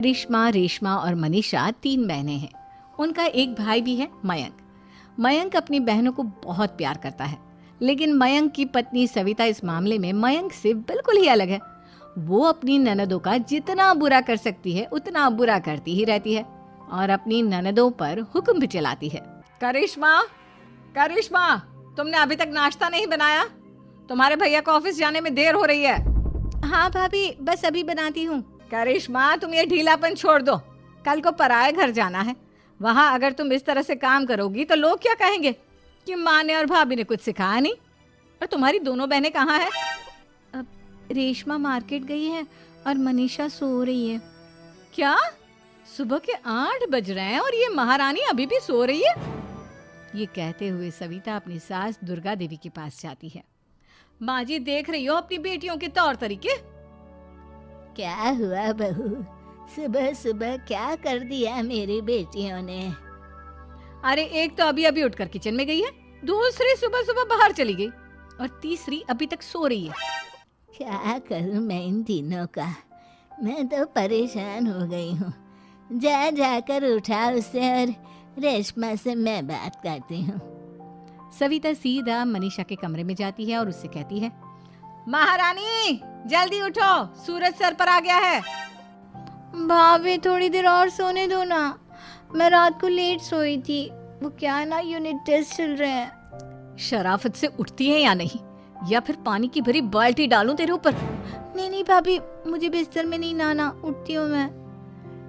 करिश्मा, रेशमा और मनीषा 3 बहनें हैं। उनका एक भाई भी है, मयंक। मयंक अपनी बहनों को बहुत प्यार करता है, लेकिन मयंक की पत्नी सविता इस मामले में मयंक से बिल्कुल ही अलग है। वो अपनी ननदों का जितना बुरा कर सकती है उतना बुरा करती ही रहती है और अपनी ननदों पर हुक्म भी चलाती है। करिश्मा, करिश्मा, तुमने अभी तक नाश्ता नहीं बनाया? तुम्हारे भैया को ऑफिस जाने में देर हो रही है। हाँ भाभी, बस अभी बनाती हूँ। करिश्मा, तुम ये ढीलापन छोड़ दो। कल को पराए घर जाना है। वहाँ अगर तुम इस तरह से काम करोगी तो लोग क्या कहेंगे कि माँ ने और भाभी ने कुछ सिखाया नहीं। और तुम्हारी दोनों बहनें कहाँ हैं? अब रेशमा मार्केट गई है और मनीषा सो रही है। क्या? सुबह के 8 बज रहे हैं और ये महारानी अभी भी सो रही है? ये कहते हुए सविता अपनी सास दुर्गा देवी के पास जाती है। माँ जी, देख रही हो अपनी बेटियों के तौर तरीके? क्या हुआ बहू, सुबह सुबह क्या कर दिया मेरी बेटियों ने? अरे एक तो अभी अभी उठकर किचन में गई है, दूसरी सुबह सुबह बाहर चली गई और तीसरी अभी तक सो रही है। क्या करूं मैं इन तीनों का, मैं तो परेशान हो गई हूँ। जा जाकर उठा उसे और रेशमा से मैं बात करती हूँ। सविता सीधा मनीषा के कमरे में जाती है और उससे कहती है, महारानी जल्दी उठो, सूरज सर पर आ गया है। भाभी थोड़ी देर और सोने दो ना, मैं रात को लेट सोई थी। वो क्या है ना, यूनिट टेस्ट चल रहे हैं। शराफत से उठती है या नहीं, या फिर पानी की भरी बाल्टी डालूं तेरे ऊपर? नहीं भाभी, मुझे बिस्तर में नहीं नहाना, उठती हूँ मैं।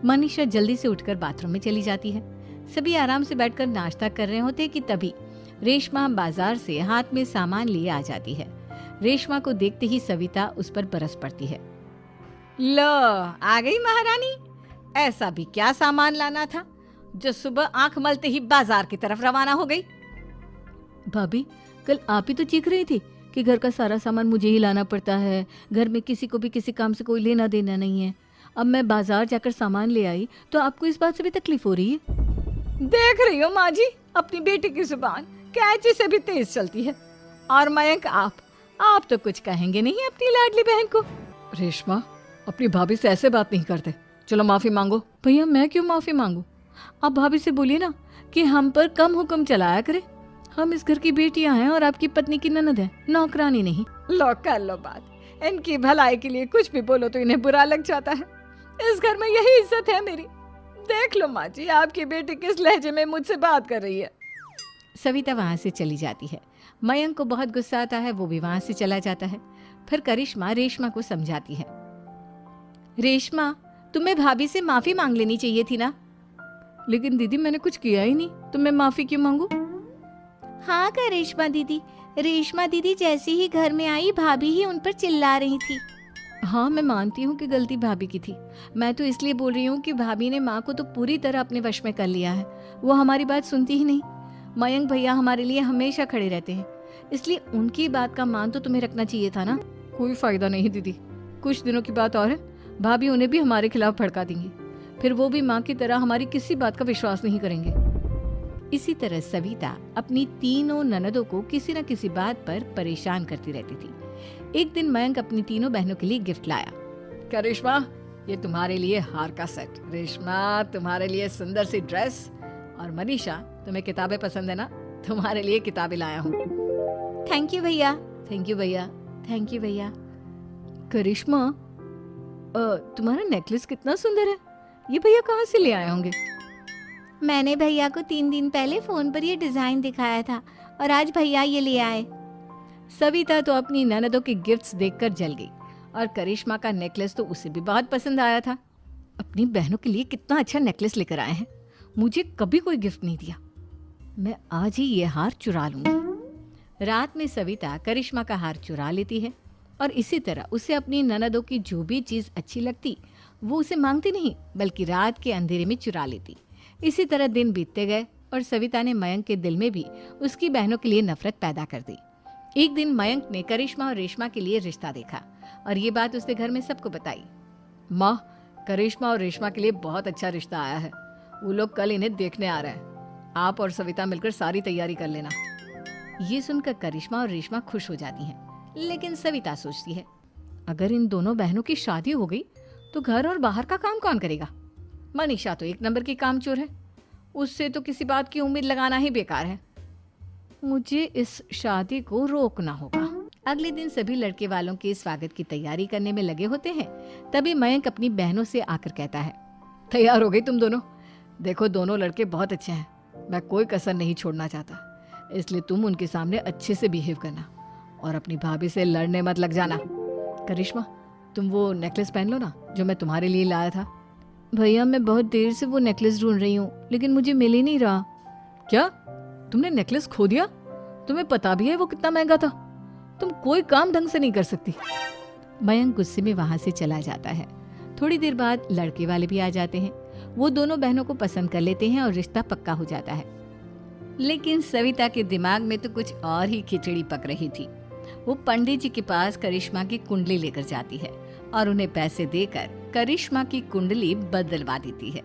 मनीषा जल्दी से उठकर बाथरूम में चली जाती है। सभी आराम से बैठकर नाश्ता कर रहे होते कि तभी रेशमा बाजार से हाथ में सामान लिए आ जाती है। रेशमा को देखते ही सविता उस पर बरस पड़ती है। लो, आ गई महारानी। ऐसा भी क्या सामान लाना था जो सुबह आंख मलते ही बाजार की तरफ रवाना हो गई? भाभी, कल आप ही तो चीख रही थी कि घर का सारा सामान मुझे ही लाना पड़ता है, घर में किसी को भी किसी काम से कोई लेना देना नहीं है। अब मैं बाजार जाकर सामान ले आई तो आपको इस बात से भी तकलीफ हो रही है? देख रही हो माँ जी, अपनी बेटी की जुबान कैंची से भी तेज चलती है। और मयंक, आप तो कुछ कहेंगे नहीं अपनी लाडली बहन को? रेशमा, अपनी भाभी से ऐसे बात नहीं करते। चलो माफी मांगो। भैया, मैं क्यों माफी मांगू? आप भाभी से बोलिए ना कि हम पर कम हुक्म चलाया करे। हम इस घर की बेटियां हैं और आपकी पत्नी की ननद है, नौकरानी नहीं। लो कर लो बात। इनकी भलाई के लिए कुछ भी बोलो तो इन्हें बुरा लग जाता है। इस घर में यही इज्जत है मेरी। देख लो माँ जी, आपकी बेटी किस लहजे में मुझसे बात कर रही है। सविता वहां से चली जाती है। मयंक को बहुत गुस्सा आता है, वो भी वहां से चला जाता है। फिर करिश्मा रेशमा को समझाती है, रेशमा, तुम्हें भाभी से माफी मांग लेनी चाहिए थी ना। लेकिन दीदी, मैंने कुछ किया ही नहीं, तो मैं माफी क्यों मांगू? हाँ करिश्मा दीदी, रेशमा दीदी जैसे ही घर में आई भाभी ही उन पर चिल्ला रही थी। हाँ, मैं मानती हूँ कि गलती भाभी की थी। मैं तो इसलिए बोल रही हूँ कि भाभी ने माँ को तो पूरी तरह अपने वश में कर लिया है। वो हमारी बात सुनती ही नहीं। मयंक भैया हमारे लिए हमेशा खड़े रहते हैं, इसलिए उनकी बात का मान तो तुम्हें रखना चाहिए था ना। कोई फायदा नहीं दीदी, कुछ दिनों की बात और है, भाभी उन्हें भी हमारे खिलाफ भड़का देंगी। फिर वो भी माँ की तरह हमारी किसी बात का विश्वास नहीं करेंगे। इसी तरह सविता अपनी तीनों ननदों को किसी न किसी बात पर परेशान करती रहती थी। एक दिन मयंक अपनी तीनों बहनों के लिए गिफ्ट लाया। करिश्मा, ये तुम्हारे लिए हार का सेट। रेशमा, तुम्हारे लिए सुंदर सी ड्रेस। और मनीषा, तुम्हें किताबें पसंद है ना, तुम्हारे लिए किताबें लाया हूँ। थैंक यू भैया। थैंक यू भैया। थैंक यू भैया। करिश्मा, तुम्हारा नेकलेस कितना सुंदर है। ये भैया कहाँ से ले आए होंगे? मैंने भैया को 3 दिन पहले फोन पर ये डिजाइन दिखाया था और आज भैया ये ले आए। सविता तो अपनी ननदों के गिफ्ट्स देखकर जल गई और करिश्मा का नेकलेस तो उसे भी बहुत पसंद आया था। अपनी बहनों के लिए कितना अच्छा नेकलेस लेकर आए हैं, मुझे कभी कोई गिफ्ट नहीं दिया। मैं आज ही ये हार चुरा लूंगी। रात में सविता करिश्मा का हार चुरा लेती है और इसी तरह उसे अपनी ननदों की जो भी चीज अच्छी लगती वो उसे मांगती नहीं, बल्कि रात के अंधेरे में चुरा लेती। इसी तरह दिन बीतते गए और सविता ने मयंक के दिल में भी उसकी बहनों के लिए नफरत पैदा कर दी। एक दिन मयंक ने करिश्मा और रेशमा के लिए रिश्ता देखा और ये बात उसने घर में सबको बताई। माँ, करिश्मा और रेशमा के लिए बहुत अच्छा रिश्ता आया है। वो लोग कल इन्हें देखने आ रहे हैं। आप और सविता मिलकर सारी तैयारी कर लेना। ये सुनकर करिश्मा और रेशमा खुश हो जाती हैं, लेकिन सविता सोचती है, अगर इन दोनों बहनों की शादी हो गई तो घर और बाहर का काम कौन करेगा? मनीषा तो एक नंबर की कामचोर है, उससे तो किसी बात की उम्मीद लगाना ही बेकार है। मुझे इस शादी को रोकना होगा। अगले दिन सभी लड़के वालों के स्वागत की तैयारी करने में लगे होते हैं। तभी मयंक अपनी बहनों से आकर कहता है, तैयार हो गई तुम दोनों? देखो दोनों लड़के बहुत अच्छे हैं, मैं कोई कसर नहीं छोड़ना चाहता, इसलिए तुम उनके सामने अच्छे से बिहेव करना और अपनी भाभी से लड़ने मत लग जाना। करिश्मा, तुम वो नेकलेस पहन लो ना जो मैं तुम्हारे लिए लाया था। भैया मैं बहुत देर से वो नेकलेस ढूंढ रही हूँ, लेकिन मुझे मिल ही नहीं रहा। क्या तुमने नेकलेस खो दिया? तुम्हें पता भी है वो कितना महंगा था? तुम कोई काम ढंग से नहीं कर सकती। मयंक गुस्से में वहां से चला जाता है। थोड़ी देर बाद लड़के वाले भी आ जाते हैं। वो दोनों बहनों को पसंद कर लेते हैं और रिश्ता पक्का हो जाता है। लेकिन सविता के दिमाग में तो कुछ और ही खिचड़ी पक रही थी। वो पंडित जी के पास करिश्मा की कुंडली लेकर जाती है और उन्हें पैसे देकर करिश्मा की कुंडली बदलवा देती है।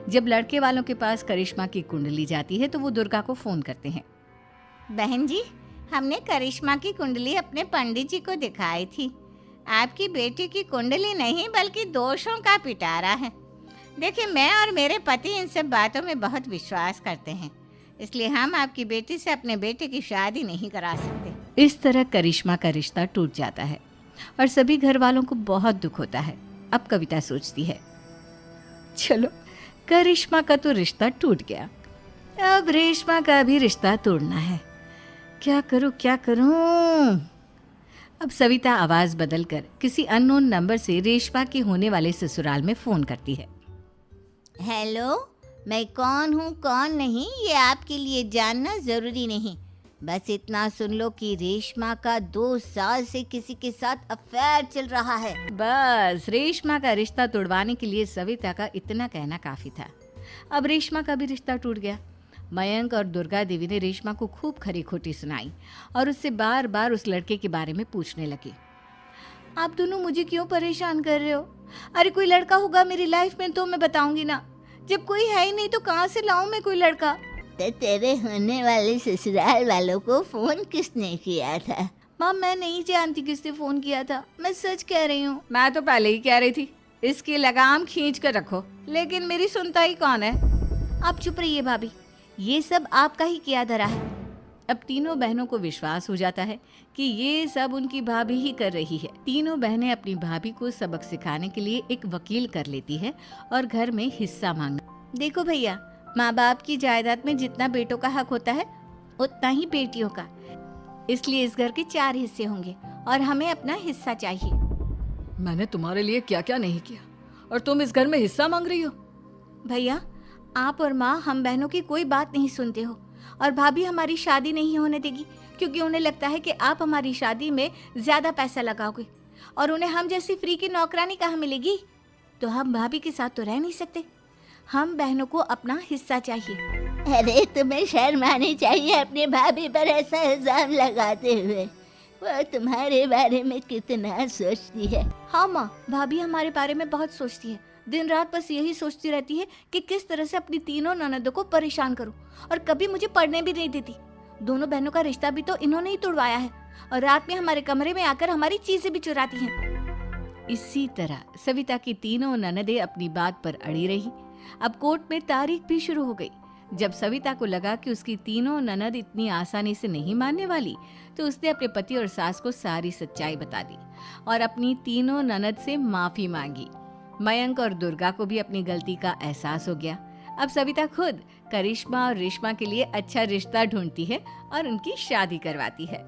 जब लड़के वालों के पास करिश्मा की कुंडली जाती है तो वो दुर्गा को फोन करते हैं। बहन जी, हमने करिश्मा की कुंडली अपने पंडित जी को दिखाई थी। आपकी बेटी की कुंडली नहीं बल्कि दोषों का पिटारा है। देखिए, मैं और मेरे पति इन सब बातों में बहुत विश्वास करते हैं, इसलिए हम आपकी बेटी से अपने बेटे की शादी नहीं करा सकते। इस तरह करिश्मा का रिश्ता टूट जाता है और सभी घर वालों को बहुत दुख होता है। अब कविता सोचती है, चलो करिश्मा का तो रिश्ता टूट गया, अब रेशमा का भी रिश्ता तोड़ना है। क्या करूं? अब सविता आवाज बदलकर किसी अननोन नंबर से रेशमा के होने वाले ससुराल में फोन करती है। हेलो, मैं कौन हूँ कौन नहीं ये आपके लिए जानना ज़रूरी नहीं। बस इतना सुन लो कि रेशमा का 2 साल से किसी के साथ अफेयर चल रहा है। बस रेशमा का रिश्ता तोड़वाने के लिए सविता का इतना कहना काफी था। अब रेशमा का भी रिश्ता टूट गया। मयंक और दुर्गा देवी ने रेशमा को खूब खरी खोटी सुनाई और उससे बार बार उस लड़के के बारे में पूछने लगे। आप दोनों मुझे क्यों परेशान कर रहे हो? अरे कोई लड़का होगा मेरी लाइफ में तो मैं बताऊंगी ना, जब कोई है ही नहीं तो कहाँ से लाऊं मैं कोई लड़का? तो तेरे होने वाले ससुराल वालों को फोन किसने किया था? माँ मैं नहीं जानती किसने फोन किया था, मैं सच कह रही हूँ। मैं तो पहले ही कह रही थी इसकी लगाम खींच कर रखो, लेकिन मेरी सुनता ही कौन है। आप चुप रहिए भाभी, ये सब आपका ही किया धरा है। अब तीनों बहनों को विश्वास हो जाता है कि ये सब उनकी भाभी ही कर रही है। तीनों बहनें अपनी भाभी को सबक सिखाने के लिए एक वकील कर लेती है और घर में हिस्सा मांगना। देखो भैया, माँ बाप की जायदाद में जितना बेटों का हक होता है उतना ही बेटियों का, इसलिए इस घर के 4 हिस्से होंगे और हमें अपना हिस्सा चाहिए। मैंने तुम्हारे लिए क्या क्या नहीं किया और तुम इस घर में हिस्सा मांग रही हो? भैया, आप और माँ हम बहनों की कोई बात नहीं सुनते हो और भाभी हमारी शादी नहीं होने देगी क्योंकि उन्हें लगता है कि आप हमारी शादी में ज्यादा पैसा लगाओगे और उन्हें हम जैसी फ्री की नौकरानी कहाँ मिलेगी। तो हम भाभी के साथ तो रह नहीं सकते, हम बहनों को अपना हिस्सा चाहिए। अरे तुम्हें शर्म आनी चाहिए अपनी भाभी पर ऐसा इल्जाम लगाते हुए। वो तुम्हारे बारे में कितना सोचती है। हाँ माँ, भाभी हमारे बारे में बहुत सोचती है, दिन रात बस यही सोचती रहती है कि किस तरह से अपनी तीनों ननदों को परेशान करूं और कभी मुझे पढ़ने भी नहीं देती। दोनों बहनों का रिश्ता भी तो इन्होंने ही तोड़वाया है और रात में हमारे कमरे में आकर हमारी चीजें भी चुराती हैं। इसी तरह सविता की तीनों ननदें अपनी बात पर अड़ी रही। अब कोर्ट में तारीख भी शुरू हो गई। जब सविता को लगा कि उसकी तीनों ननद इतनी आसानी से नहीं मानने वाली, तो उसने अपने पति और सास को सारी सच्चाई बता दी और अपनी तीनों ननद से माफी मांगी। मयंक और दुर्गा को भी अपनी गलती का एहसास हो गया। अब सविता खुद करिश्मा और रेशमा के लिए अच्छा रिश्ता ढूंढती है और उनकी शादी करवाती है।